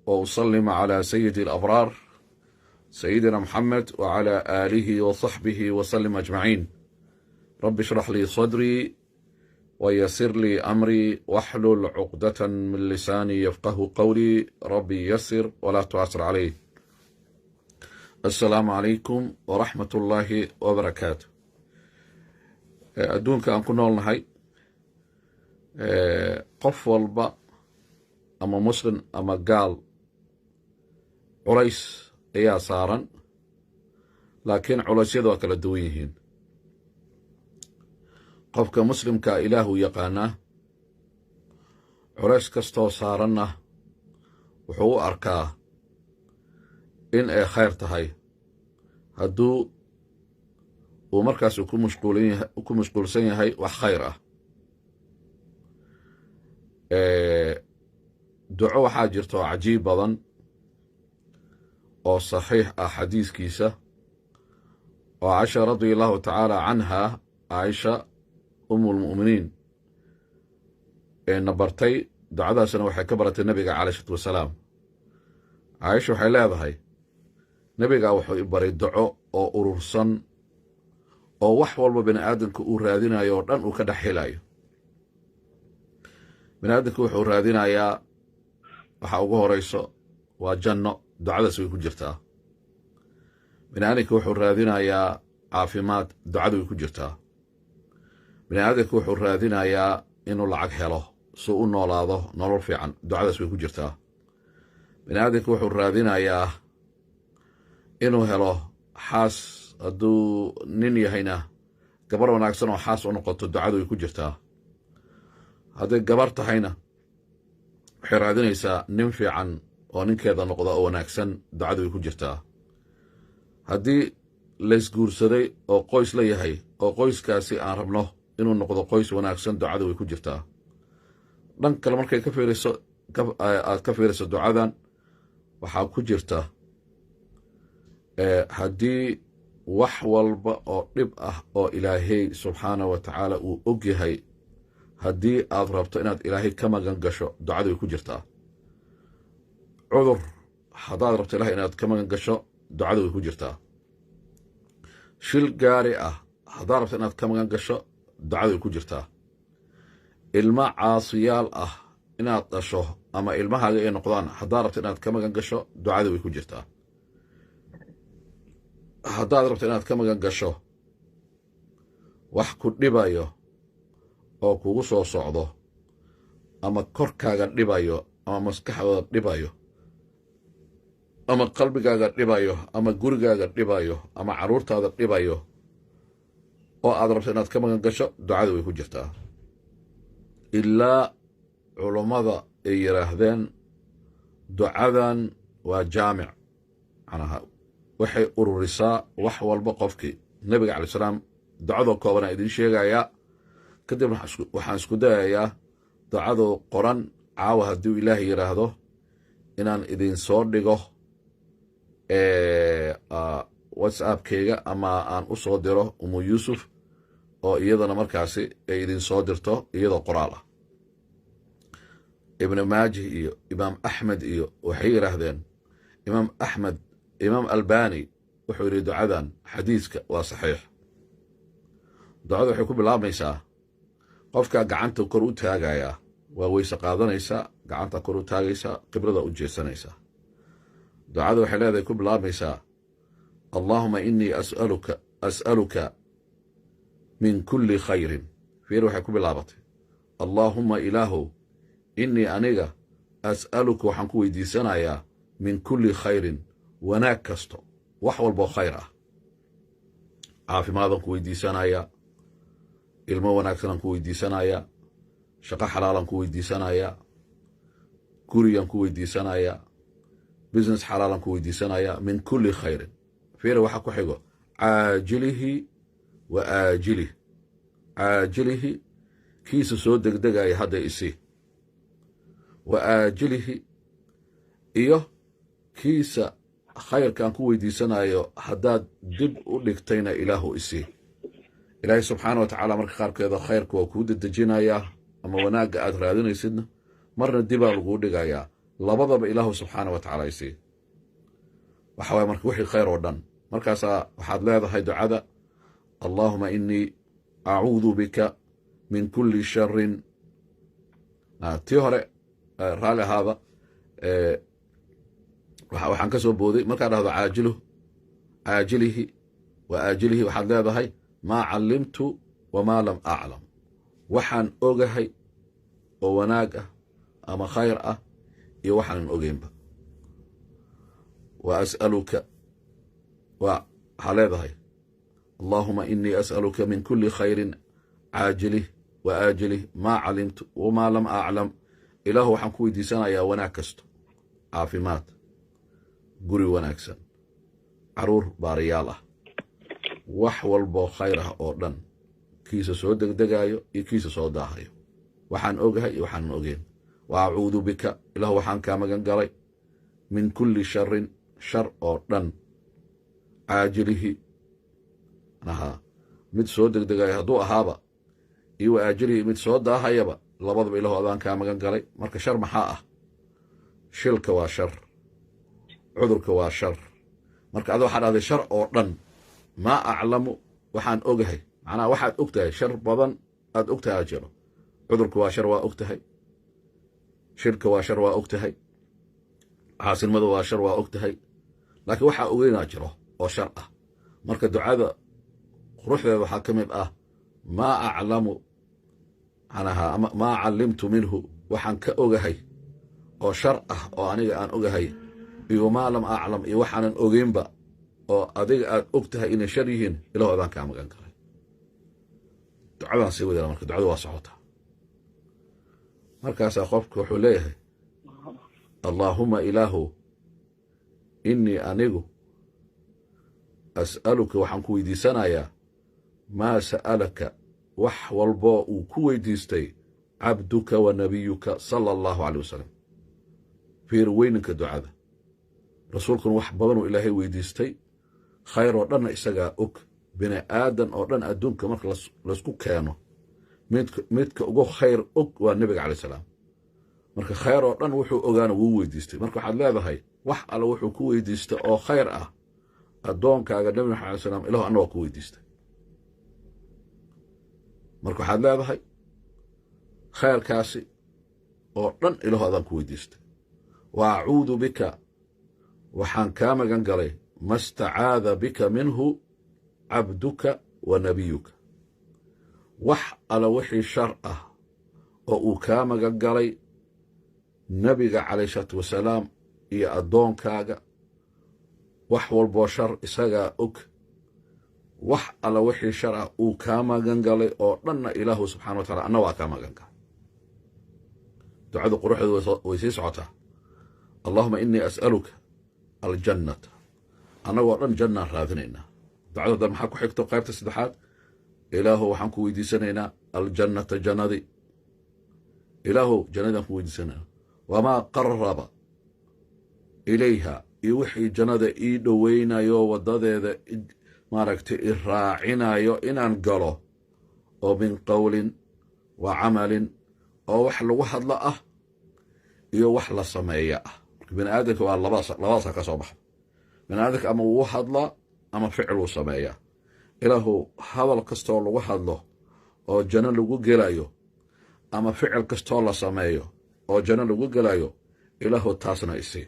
وأسلم على سيد الأبرار سيدنا محمد وعلى آله وصحبه وسلم أجمعين. رب اشرح لي صدري ويسر لي أمري واحلل عقدة من لساني يفقه قولي. ربي يسر ولا تعسر عليه. السلام عليكم ورحمة الله وبركاته. أدونك أن كنا لنهي qof walba ama muslim ama gaal culays ayaa saaran, laakiin culaysyadu waa kala duwan yihiin. qofka muslimka ilaahu yaqaanaa, culays kastoo saaranna wuxuu u arkaa in ay khayr tahay hadduu uu markaas ku mashquulsan yahay wax khayr ah. duco waxaa jirto cajiib badan oo saxiix ah xadiiskiisa oo Caisha radiallahu tacaala canha, Caisha umulmu'miniin nabartay ducadaasna waxay ka baratay nabiga calayhi salaatu wasalaam. Caisha waxay leedahay nabiga wuxuu i baray duco oo urursan oo wax walba bini aadamka uu raadinayo oo dhan uu ka dhex helayo. bini aadamka wuxuu raadinayaa waxa ugu horeyso waa janno, ducadaas way ku jirtaa. bini aadamka wuxuu raadinayaa caafimaad, ducadu way ku jirtaa. bini aadamka wuxuu raadinayaa inuu lacag helo si u noolaado nolol fiican, ducadaas way ku jirtaa. bini aadamka wuxuu raadinayaa inuu helo xaas, hadduu nin yahayna gabar wanaagsan oo xaas u noqoto, ducadu way ku jirtaa. hadday gabar tahayna waxay raadinaysaa nin fiican oo ninkeeda noqda oo wanaagsan, ducadu way ku jirtaa. haddii laysguursaday oo qoys la yahay oo qoyskaasi aan rabno inuu noqdo qoys wanaagsan, ducadu way ku jirtaa. dhan kale markay aad ka fiiriso ducadan waxaa ku jirta haddii wax walba oo dhib ah oo ilaahay subxaanahu wa tacaala uu og yahay, haddii aad rabto inaad ilaahay ka magan gasho, ducadu way ku jirtaa. cudur haddaad rabto ilahay inaad ka magan gasho, ducadu way ku jirtaa. shil gaari ah haddaad rabto inaad ka magan gasho, ducadu way ku jirtaa. ilmo caasiyaal ah inaad dhasho ama ilmahaaga ay noqdaan, haddaad rabto inaad ka magan gasho, ducadu way ku jirtaa. haddaad rabto inaad ka magan gasho wax ku dhibayo oo kugu soo socdo, ama korkaaga dhibayo, ama maskaxdooda dhibayo, ama qalbigaaga dhibayo, ama gurigaaga dhibayo, ama carruurtaada dhibayo, oo aad rabto inaad ka magan gasho, ducada way ku jirtaa. ilaa culummada ay yidhaahdeen ducadan waa jaamic, macnaha waxay ururisaa wax walba. qofkii nebiga calai salaam ducadoo koobanaa idiin sheegayaa, kadibna waxaan isku dayayaa ducadoo qoran caawa hadduu ilaahay yidhaahdo inaan idin soo dhigo whatsappkayga, ama aan u soo diro umu yuusuf oo iyadana markaasi ay idin soo dirto iyadoo qoraal ah. ibnu maajih iyo imaam axmed iyo waxay yidhaahdeen, imaam albani wuxuu yidhi ducadan xadiiska waa saxiix. ducada waxay ku bilaabmaysaa qofkaa gacanta kor u taagayaa, waa weyse qaadanaysaa, gacanta kor u taagaysaa, qiblada u jeesanaysaa. ducada waxay leedahay ku bilaabmaysaa allaahuma inii as'aluka min kulli khayrin. fiir waxay ku bilaabatay allaahumma ilaahow inii aniga as'aluka waxaan ku weydiisanayaa min kulli khayrin, wanaag kasto, wax walboo khayr ah. caafimaadaan ku weydiisanayaa, ilmo wanaagsanaan ku weydiisanayaa, shaqo xalaalaan ku weydiisanayaa, gurigaan ku weydiisanayaa, business xalaalaan ku weydiisanayaa. min kulli khayrin. fiira waxa ku xigo caajilihi wa aajilih. caajilihi kiisa soo degdegaya hadda isi, wa aajilihi iyo kiisa khayrkaan ku weydiisanayo haddaad dib u dhigtayna ilaahu isi. ilaahay subxaana wa tacaala marka qaarkeeda khayrka waa kuu dedejinayaa, ama wanaagga aad raadinaysidna marna dibaa laguu dhigayaa. labadaba ilaahu subxaana wa tacaala isii waxa waye marka wixii khayr oo dhan markaasaa waxaad leedahay ducada allaahuma inii acuudu bika min kulli sharin tii hore raalli ahaada waxaan ka soo booday markaa dhahdo caajilihi wa aajilihi waxaad leedahay maa callimtu wamaa lam aclam waxaan ogahay oo wanaag ah ama khayr ah iyo waxaanan ogeynba wa as'aluka waxaa leedahay allaahuma inii as'aluka min kulli khayrin caajilih wa aajilih maa calimtu wamaa lam aclam ilaahu waxaan ku weydiisanayaa wanaag kasto caafimaad guri wanaagsan caruur baariyaal ah wax walboo khayr ah oo dhan kiisa soo degdegaayo iyo kiisa soo daahayo waxaan ogahay iyo waxaanan ogeyn wa acuudu bika ilaahu waxaan kaa magan galay min kulli sharin shar oo dhan caajilihi mid soo degdegaayo hadduu ahaaba iyo wa aajilihi mid soo daahayaba labadaba ilaahu adaan kaa magan galay marka shar maxaa ah shilka waa shar cudurka waa shar marka ada waxaa dhahday shar oo dhan maa aclamu waxaan ogahay macnaha waxaad og tahay shar badan aad og tahay aa jiro cudurka waa shar waa og tahay shirka waa shar waa og tahay caasilmada waa shar waa og tahay laakiin waxaa ogeynaa jiro oo shar ah marka ducada quruxdeeda waxaa ka mid ah maa aclamu maa callimtu minhu waxaan ka ogahay oo shar ah oo aniga aan ogahay iyo maa lam aclam iyo waxaanan ogeynba oo adiga aad og tahay inay shar yihiin ilahu adaan kaa magan galay ducadaan sii wadana marka ducadu waa socotaa markaasaa qofka wuxuu leeyahay allaahuma ilaahu innii anigu as'aluka waxaan ku weydiisanayaa maa sa'alaka wax walboo uu ku weydiistay cabduka wa nabiyuka sala allahu caleyh wasalam fiir weyninka ducada rasuulkuna wax badanuu ilaahay weydiistay khayr oo dhanna isagaa og bini aadan oo dhan adduunka marka laysku keeno midka ugu khayr og waa nebiga calay salaam marka khayr oo dhan wuxuu ogaana wuu weydiistay marka waxaad leedahay wax alle wuxuu ku weydiistay oo khayr ah addoonkaaga nebi maxamed alay salaam ilahu anna waa ku weydiistay marka waxaad leedahay khayrkaasi oo dhan ilahu adaan ku weydiistay wa acuudu bika waxaan kaa magan galay ma stacaada bika minhu cabduka wa nabiyuka wax alla wixii shar ah oo uu kaa magan galay nebiga calayh salaatu wasalaam iyo addoonkaaga wax walboo shar isagaa og wax alla wixii shar ah uu kaa magan galay oo dhanna ilaahu subxana wa tacala anna waa kaa magan galay ducadu quruxdeedu way sii socotaa allaahuma innii as'aluka aljannata annagoo dhan jannaan raadinaynaa ducada dan maxaa ku xigto qaybta saddexaad ilaahu waxaan ku weydiisanaynaa aljannata jannadii ilaahu jannadaan ku weydiisanaynaa wamaa qaraba ilayha iyo wixii jannada ii dhoweynayo waddadeeda maaragtay i raacinayo inaan galo oo min qowlin wa camalin oo wax lagu hadlo ah iyo wax la sameeya ah bini aadamka waa labadaasa ka soo baxda bini aadamka ama wuu hadlaa ama ficil uu sameeyaa ilaahu hadal kastoo lagu hadlo oo janno lagu gelayo ama ficil kastoo la sameeyo oo janno lagu gelayo ilaahu taasna isii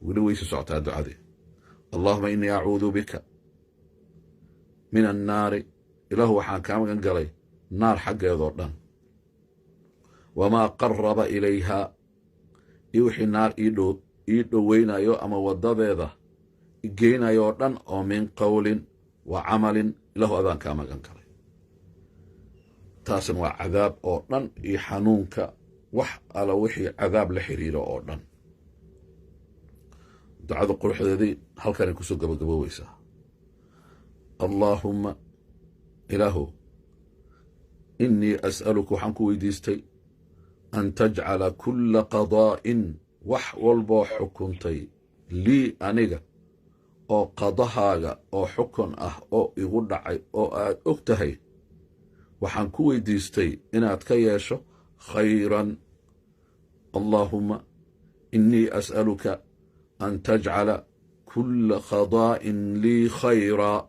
weli weysi socotaa ducadii allaahuma innii acuudu bika min annaari ilaahu waxaan kaa magan galay naar xaggeedoo dhan wamaa qaraba ilayhaa iyo wixii naar ii dhoweynayo ama waddadeeda igeynayo oo dhan oo min qowlin wa camalin ilaahu adaan kaa magan galay taasna waa cadaab oo dhan iyo xanuunka wax alla wixii cadaab la xiriiro oo dhan ducada quruxdeedii halkanay kusoo gabagaboobeysaa allaahumma ilaahu innii as'aluka waxaan ku weydiistay an tajcala kulla qadaa'in wax walboo xukuntay lii aniga oo qadahaaga oo xukun ah oo igu dhacay oo aad og tahay waxaan ku weydiistay inaad ka yeesho khayran allaahumma إني أسألك أن تجعل كل قضاء لي خيرا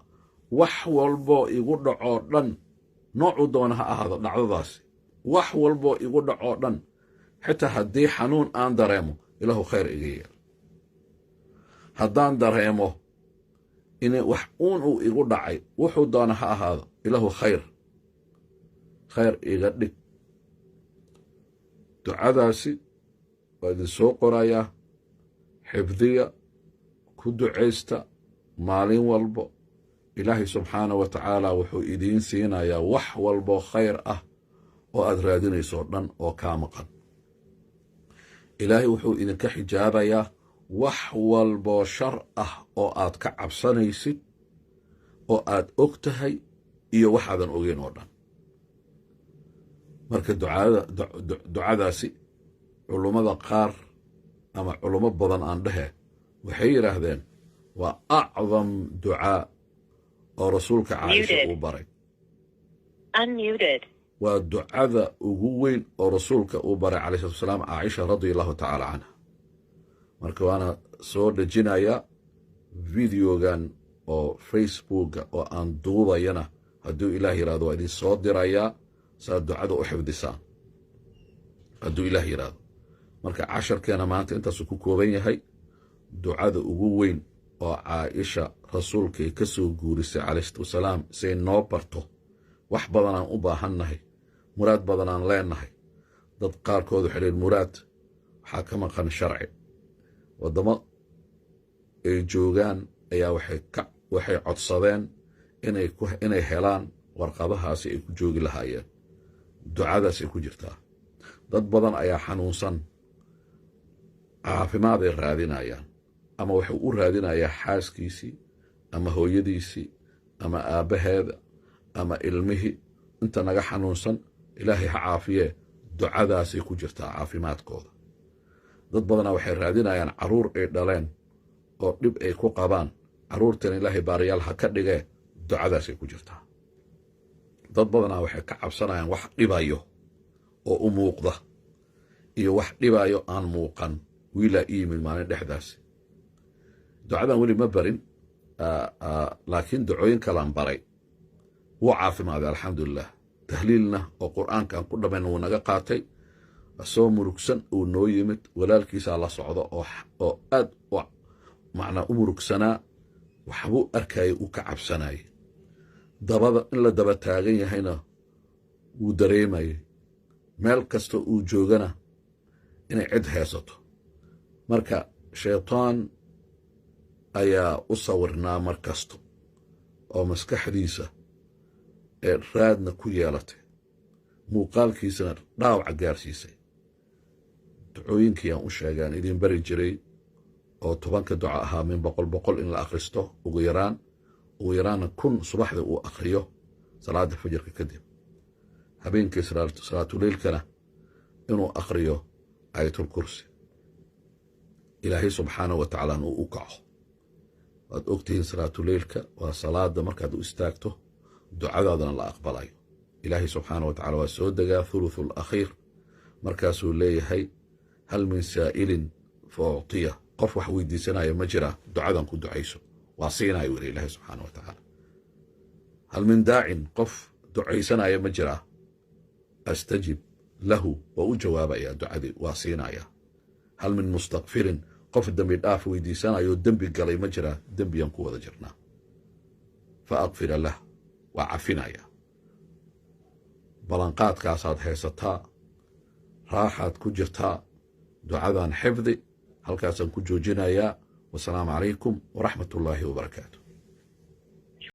وحول بو يقول عودن نوع دونها هذا دعوة وحول بو يقول عودن حتى هدي حنون آن دريمو إله خير إيجير هدان دريمو إني وحون يقول دعي وحو دونها هذا إله خير إيجير دعاداسي وإذن سوق رايا حفظية كدو عيستا مالين والبو إلهي سبحانه وتعالى وحو إدين سينا يا وح والبو خير وأدرادين يسورنا وكامقا إلهي وحو إذن كحجابا يا وح والبو شر وآد كعب سنيسي وآد أكتهي إيا وحادا أغين ورنا marka ducadaasi culummada qaar ama culummo badan aan dhehe waxay yidhaahdeen waa acdam ducaa oo rasuulka caaisha uu baray waa ducada ugu weyn oo rasuulka uu baray calayhi salatu wasalaam caaisha radiallahu tacaala canha marka waana soo dhejinayaa videogan oo facebooka oo aan duubayana hadduu ilaah yidhahdo waa idin soo dirayaa saad ducada u xifdisaan hadduu ilaah yidhaahdo marka casharkeena maanta intaasuu ku kooban yahay ducada ugu weyn oo caaisha rasuulkay ka soo guurisay calayhi salaatu wasalaam say noo barto wax badanaan u baahannahay muraad badanaan leenahay dad qaarkood waxay leeyihin muraad waxaa ka maqan sharci waddamo ay joogaan ayaa waxay codsadeen inay helaan warqadahaasi ay ku joogi lahaayeen ducadaasay ku jirtaa dad badan ayaa xanuunsan caafimaaday raadinayaan ama waxuu u raadinayaa xaaskiisii ama hooyadiisii ama aabbaheeda ama ilmihii inta naga xanuunsan ilaahay ha caafiyee ducadaasay ku jirtaa caafimaadkooda dad badanaa waxay raadinayaan carruur ay dhaleen oo dhib ay ku qabaan carruurtan ilaahay baariyaal ha ka dhigee ducadaasay ku jirtaa dad badanaa waxay ka cabsanayaan wax dhibayo oo u muuqda iyo wax dhibayo aan muuqan wiilaa ii yimid maalin dhexdaasi ducadan weli ma barin laakiin ducooyin kalaan baray wuu caafimaaday alxamdulilah tahliilna oo qur'aankaan ku dhammayn wuu naga qaatay asoo murugsan uu noo yimid walaalkiisaa la socdo oo aad macnaa u murugsanaa waxbuu arkayay uu ka cabsanayay dabada in la daba taagan yahayna wuu dareemayay meel kasta uu joogana inay cid heesato marka shaytaan ayaa u sawirnaa mar kasto oo maskaxdiisa ee raadna ku yeelatay muuqaalkiisana dhaawaca gaarsiisay ducooyinkii aan u sheegaan idin bari jiray oo 10 duco ahaa min boqol in la akhristo ugu yaraana 1,000 subaxdii uu akhriyo salaada fajrka kadib habeenkii salaatuleylkana inuu akhriyo aayatul kursi ilaahay subxaanahu wa tacaala uu u kaco waad ogtihiin salaatuleylka waa salaada markaad u istaagto ducadaadana la aqbalayo ilaahay subxaanahu wa tacaala waa soo degaa thuluthul akhiir markaasuu leeyahay hal min saa'ilin fa uctiya qof wax weydiisanaya ma jira ducadan ku ducayso waa siinayo weli ilaahay subxaanahu wa tacaala hal min daacin qof ducaysanaya ma jira astajib lahu waa u jawaabaya ducadii waa siinaya hal min mustakfirin qof dembi dhaaf weydiisanayo dembi galay ma jira dembiyaan ku wada jirnaa fa aqfira lah waa cafinaya ballanqaadkaasaad haysataa raaxaad ku jirtaa ducadan xifdi halkaasaan ku joojinayaa wasalaamu calaykum waraxmat ullaahi wabarakaatu